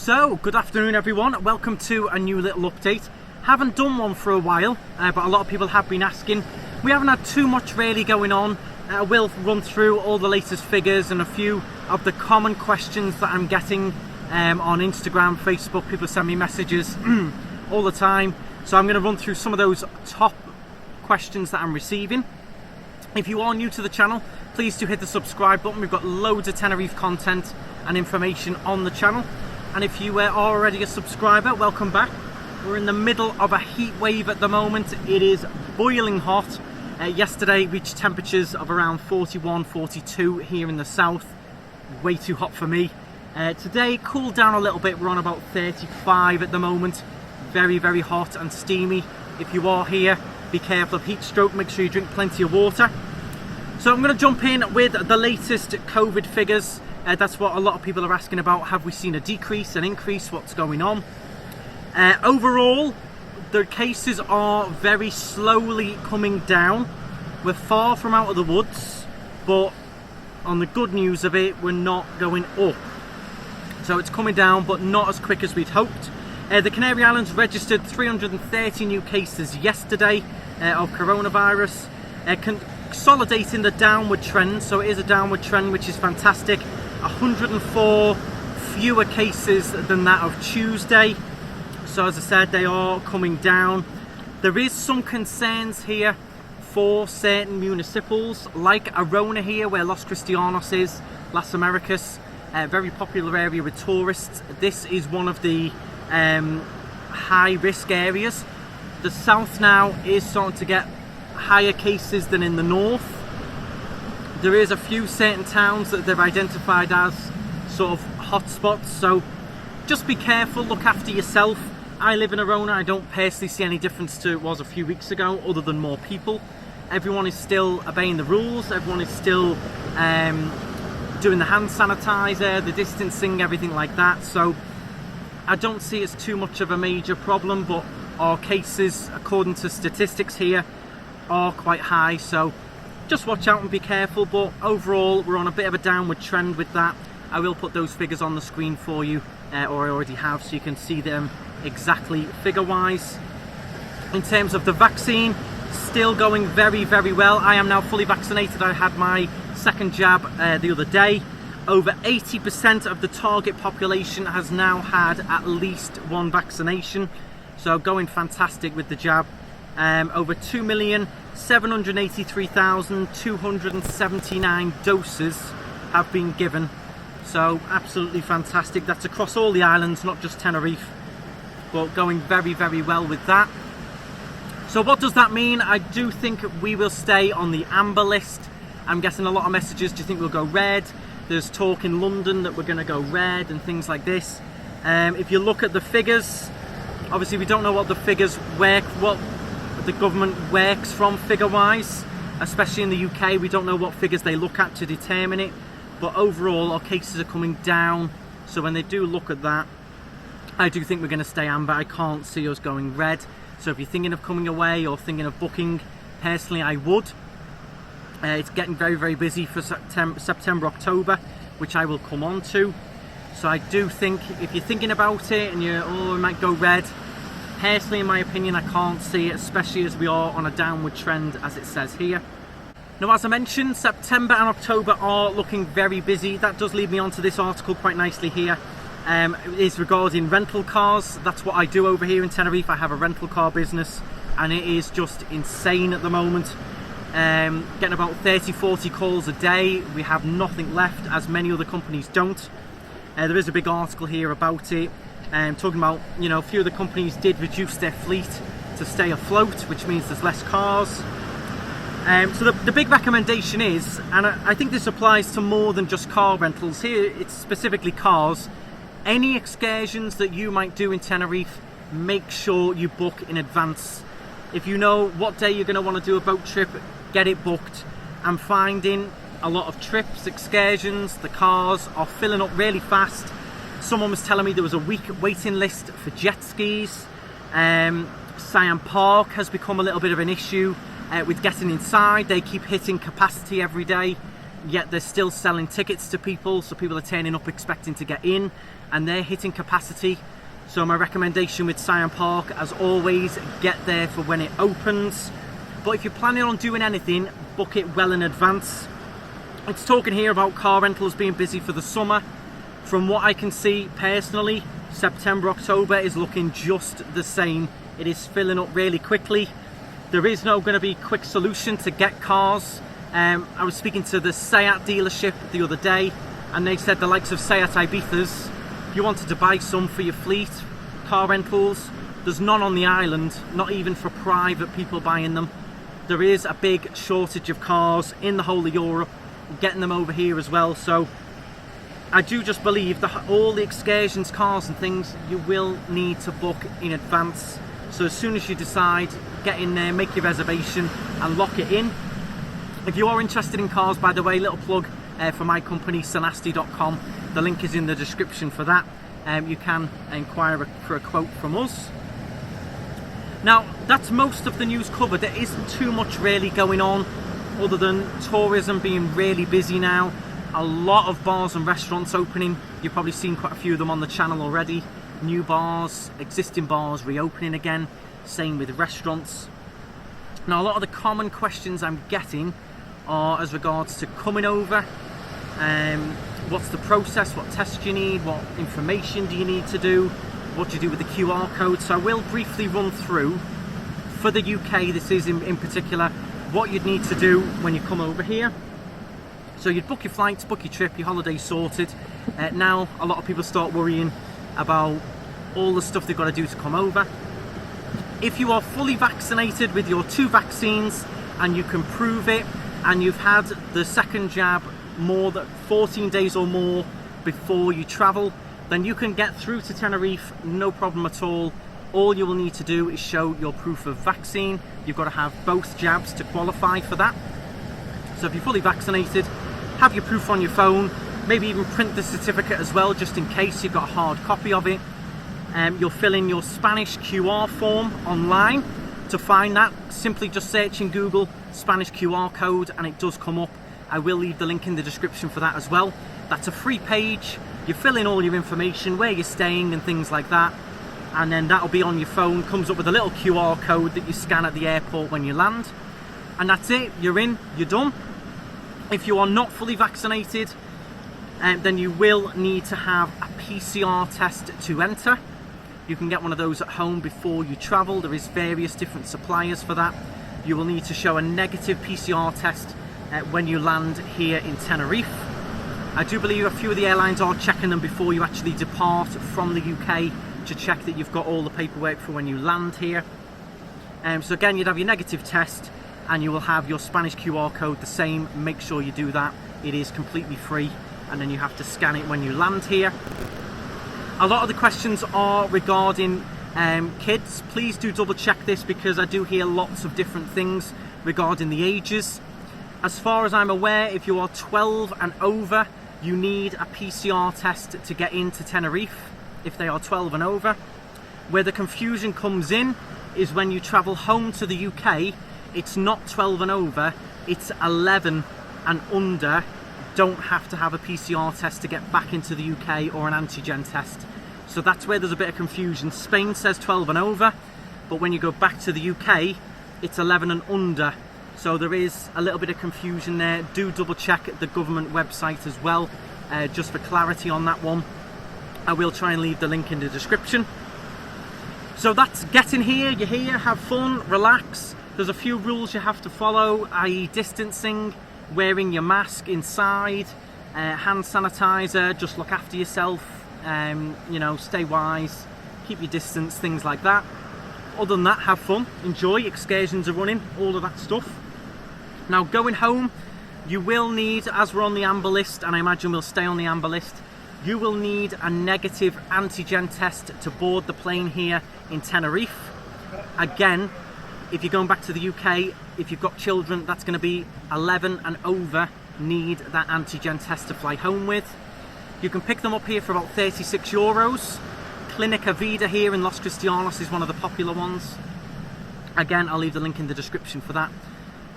So, good afternoon everyone, welcome to a new little update. Haven't done one for a while, but a lot of people have been asking. We haven't had too much really going on. I will run through all the latest figures and a few of the common questions that I'm getting on Instagram, Facebook. People send me messages all the time. So I'm going to run through some of those top questions that I'm receiving. If you are new to the channel, please do hit the subscribe button. We've got loads of Tenerife content and information on the channel. And if you are already a subscriber, welcome back. We're in the middle of a heat wave at the moment. It is boiling hot. Yesterday reached temperatures of around 41, 42 here in the south. Way too hot for me. Today cooled down a little bit. We're on about 35 at the moment. Very, very hot and steamy. If you are here, be careful of heat stroke. Make sure you drink plenty of water. So I'm going to jump in with the latest COVID figures. That's what a lot of people are asking about. Have we seen a decrease, an increase? What's going on? Overall, the cases are very slowly coming down. We're far from out of the woods, but on the good news of it, we're not going up. So it's coming down, but not as quick as we'd hoped. The Canary Islands registered 330 new cases yesterday of coronavirus, consolidating the downward trend. So it is a downward trend, which is fantastic. 104 fewer cases than that of Tuesday. So as I said, they are coming down. There is some concerns here for certain municipals, like Arona here, where Los Cristianos is, Las Americas, a very popular area with tourists. This is one of the high risk areas. The south now is starting to get higher cases than in the north. There is a few certain towns that they've identified as sort of hotspots, so just be careful, look after yourself. I live in Arona. I don't personally see any difference to it was a few weeks ago, other than more people. Everyone is still obeying the rules, everyone is still doing the hand sanitizer, the distancing, everything like that, so I don't see it's too much of a major problem, but our cases, according to statistics here, are quite high, so just watch out and be careful. But overall, we're on a bit of a downward trend with that. I will put those figures on the screen for you, or I already have, so you can see them exactly figure-wise. In terms of the vaccine, still going very, very well. I am now fully vaccinated. I had my second jab the other day. Over 80% of the target population has now had at least one vaccination, so going fantastic with the jab. Over 2,783,279 doses have been given, so absolutely fantastic. That's across all the islands, not just Tenerife, but going very, very well with that. So what does that mean? I do think we will stay on the amber list. I'm getting a lot of messages. Do you think we'll go red? There's talk in London that we're going to go red and things like this. If you look at the figures, obviously we don't know what the figures work, what the government works from figure-wise, especially in the UK. We don't know what figures they look at to determine it, but overall our cases are coming down. So when they do look at that, I do think we're going to stay amber. I can't see us going red. So if you're thinking of coming away or thinking of booking, personally I would. It's getting very, very busy for September, October, which I will come on to. So I do think if you're thinking about it and you're, oh, I might go red, personally, in my opinion, I can't see it, especially as we are on a downward trend, as it says here. Now, as I mentioned, September and October are looking very busy. That does lead me on to this article quite nicely here. It is regarding rental cars. That's what I do over here in Tenerife. I have a rental car business, and it is just insane at the moment. Getting about 30-40 calls a day. We have nothing left, as many other companies don't. There is a big article here about it. Talking about, you know, a few of the companies did reduce their fleet to stay afloat, which means there's less cars. So the big recommendation is, and I think this applies to more than just car rentals, here it's specifically cars. Any excursions that you might do in Tenerife, make sure you book in advance. If you know what day you're going to want to do a boat trip, get it booked. I'm finding a lot of trips, excursions, the cars are filling up really fast. Someone was telling me there was a week waiting list for jet skis. Siam Park has become a little bit of an issue with getting inside. They keep hitting capacity every day, yet they're still selling tickets to people, so people are turning up expecting to get in. and they're hitting capacity. So my recommendation with Scion Park, as always, get there for when it opens. But if you're planning on doing anything, book it well in advance. It's talking here about car rentals being busy for the summer. From what I can see personally, September, October is looking just the same. It is filling up really quickly. There is no going to be quick solution to get cars. I was speaking to the Seat dealership the other day, and they said the likes of Seat Ibizas, if you wanted to buy some for your fleet, car rentals, there's none on the island, not even for private people buying them. There is a big shortage of cars in the whole of Europe, getting them over here as well. So I do just believe that all the excursions, cars and things, you will need to book in advance. So as soon as you decide, get in there, make your reservation and lock it in. If you are interested in cars, by the way, little plug for my company, Sanasti.com. The link is in the description for that. You can inquire for a quote from us. Now, that's most of the news covered. There isn't too much really going on other than tourism being really busy now. A lot of bars and restaurants opening. You've probably seen quite a few of them on the channel already. New bars, existing bars reopening again. Same with restaurants. Now, a lot of the common questions I'm getting are as regards to coming over. What's the process? What tests do you need? What information do you need to do? What do you do with the QR code? So I will briefly run through, for the UK, this is in particular, what you'd need to do when you come over here. So you'd book your flights, book your trip, your holiday sorted. Now a lot of people start worrying about all the stuff they've got to do to come over. If you are fully vaccinated with your 2 vaccines and you can prove it, and you've had the second jab more than 14 days or more before you travel, then you can get through to Tenerife, no problem at all. All you will need to do is show your proof of vaccine. You've got to have both jabs to qualify for that. So if you're fully vaccinated, have your proof on your phone, maybe even print the certificate as well, just in case you've got a hard copy of it. You'll fill in your Spanish QR form online. To find that, simply just search in Google Spanish QR code and it does come up. I will leave the link in the description for that as well. That's a free page. You fill in all your information, where you're staying and things like that, and then that'll be on your phone. Comes up with a little QR code that you scan at the airport when you land, and that's it. You're in, you're done. If you are not fully vaccinated, then you will need to have a PCR test to enter. You can get one of those at home before you travel. There is various different suppliers for that. You will need to show a negative PCR test when you land here in Tenerife. I do believe a few of the airlines are checking them before you actually depart from the UK to check that you've got all the paperwork for when you land here. So again, you'd have your negative test and you will have your Spanish QR code the same. Make sure you do that. It is completely free, and then you have to scan it when you land here. A lot of the questions are regarding kids. Please do double check this, because I do hear lots of different things regarding the ages. As far as I'm aware, if you are 12 and over, you need a PCR test to get into Tenerife, if they are 12 and over. Where the confusion comes in is when you travel home to the UK, it's not 12 and over, it's 11 and under. Don't have to have a PCR test to get back into the UK, or an antigen test. So that's where there's a bit of confusion. Spain says 12 and over, but when you go back to the UK, it's 11 and under. So there is a little bit of confusion there. Do double check the government website as well, just for clarity on that one. I will try and leave the link in the description. So that's getting here. You're here, have fun, relax. There's a few rules you have to follow, i.e. distancing, wearing your mask inside, hand sanitizer, just look after yourself, you know, stay wise, keep your distance, things like that. Other than that, have fun, enjoy, excursions are running, all of that stuff. Now, going home, you will need, as we're on the amber list, and I imagine we'll stay on the amber list, you will need a negative antigen test to board the plane here in Tenerife. Again, if you're going back to the UK, if you've got children, that's going to be 11 and over, need that antigen test to fly home with. You can pick them up here for about €36. Clinica Vida here in Los Cristianos is one of the popular ones. Again, I'll leave the link in the description for that.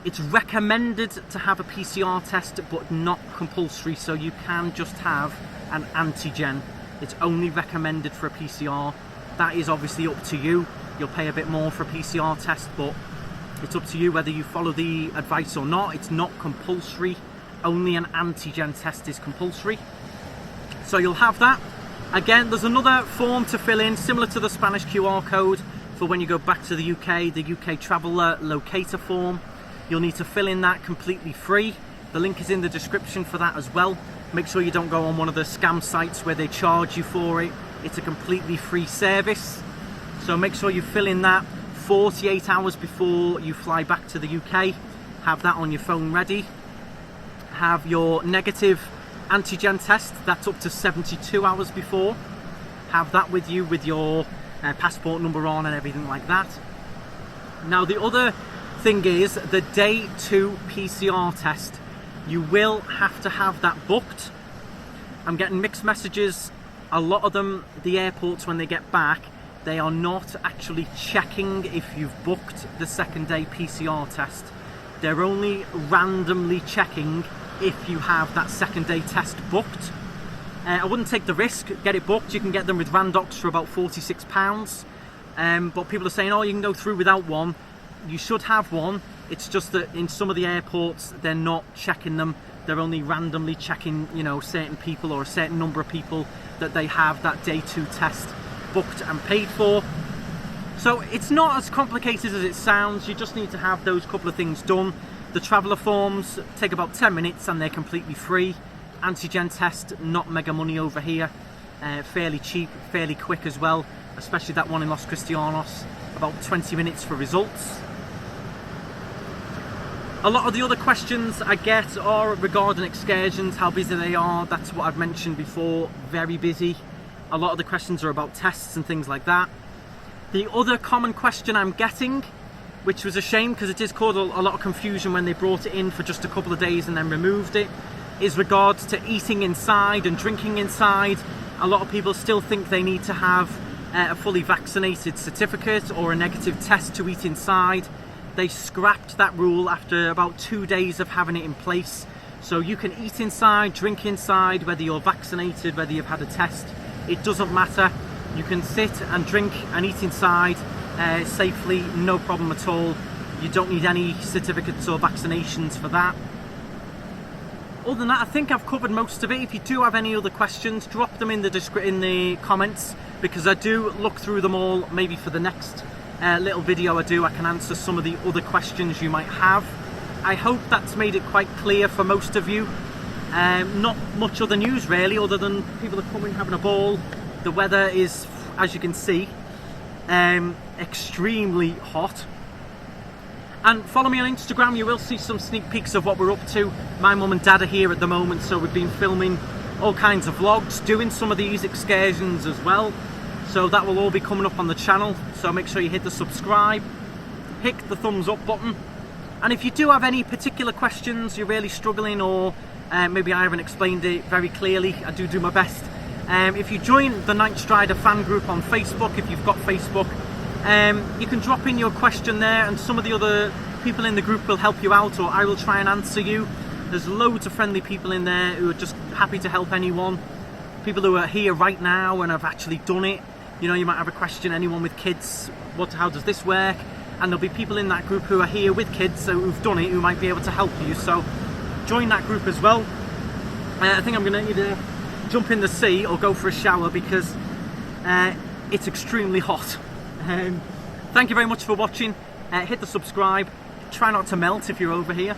It's recommended to have a PCR test, but not compulsory, so you can just have an antigen. It's only recommended for a PCR. That is obviously up to you. You'll pay a bit more for a PCR test, but it's up to you whether you follow the advice or not. It's not compulsory. Only an antigen test is compulsory. So you'll have that. Again, there's another form to fill in, similar to the Spanish QR code, for when you go back to the UK Traveller Locator form. You'll need to fill in that completely free. The link is in the description for that as well. Make sure you don't go on one of the scam sites where they charge you for it. It's a completely free service. So make sure you fill in that 48 hours before you fly back to the UK. Have that on your phone ready. Have your negative antigen test, that's up to 72 hours before. Have that with you with your passport number on and everything like that. Now the other thing is the day 2 PCR test. You will have to have that booked. I'm getting mixed messages. A lot of them, the airports, when they get back, they are not actually checking if you've booked the second day PCR test. They're only randomly checking if you have that second day test booked. I wouldn't take the risk, get it booked. You can get them with Randox for about £46. But people are saying, oh, you can go through without one. You should have one. It's just that in some of the airports, they're not checking them. They're only randomly checking, you know, certain people or a certain number of people that they have that day 2 test booked and paid for. So it's not as complicated as it sounds. You just need to have those couple of things done. The traveller forms take about 10 minutes and they're completely free. Antigen test, not mega money over here. Fairly cheap, fairly quick as well, especially that one in Los Cristianos. About 20 minutes for results. A lot of the other questions I get are regarding excursions, how busy they are. That's what I've mentioned before, very busy. A lot of the questions are about tests and things like that. The other common question I'm getting, which was a shame because it did cause a lot of confusion when they brought it in for just a couple of days and then removed it, is regards to eating inside and drinking inside. A lot of people still think they need to have a fully vaccinated certificate or a negative test to eat inside. They scrapped that rule after about 2 days of having it in place. So you can eat inside, drink inside, whether you're vaccinated, whether you've had a test, it doesn't matter. You can sit and drink and eat inside safely, no problem at all. You don't need any certificates or vaccinations for that. Other than that, I think I've covered most of it. If you do have any other questions, drop them in the comments, because I do look through them all. Maybe for the next little video I can answer some of the other questions you might have. I hope that's made it quite clear for most of you. Not much other news really, other than people are coming, having a ball. The weather is, as you can see, extremely hot. And follow me on Instagram, you will see some sneak peeks of what we're up to. My mum and dad are here at the moment, so we've been filming all kinds of vlogs, doing some of these excursions as well. So that will all be coming up on the channel. So make sure you hit the subscribe, hit the thumbs up button. And if you do have any particular questions, you're really struggling, or maybe I haven't explained it very clearly, I do my best. If you join the KnightStrider fan group on Facebook, if you've got Facebook, you can drop in your question there and some of the other people in the group will help you out, or I will try and answer you. There's loads of friendly people in there who are just happy to help anyone. People who are here right now and have actually done it. You know, you might have a question, anyone with kids, how does this work? And there'll be people in that group who are here with kids, so who've done it, who might be able to help you. So join that group as well. I think I'm going to either jump in the sea or go for a shower, because it's extremely hot. Thank you very much for watching. Hit the subscribe, try not to melt if you're over here,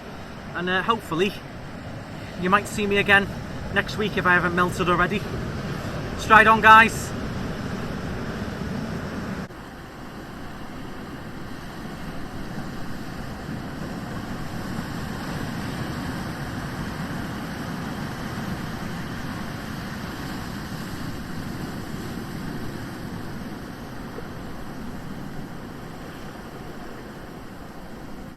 and hopefully you might see me again next week if I haven't melted already. Stride on, guys.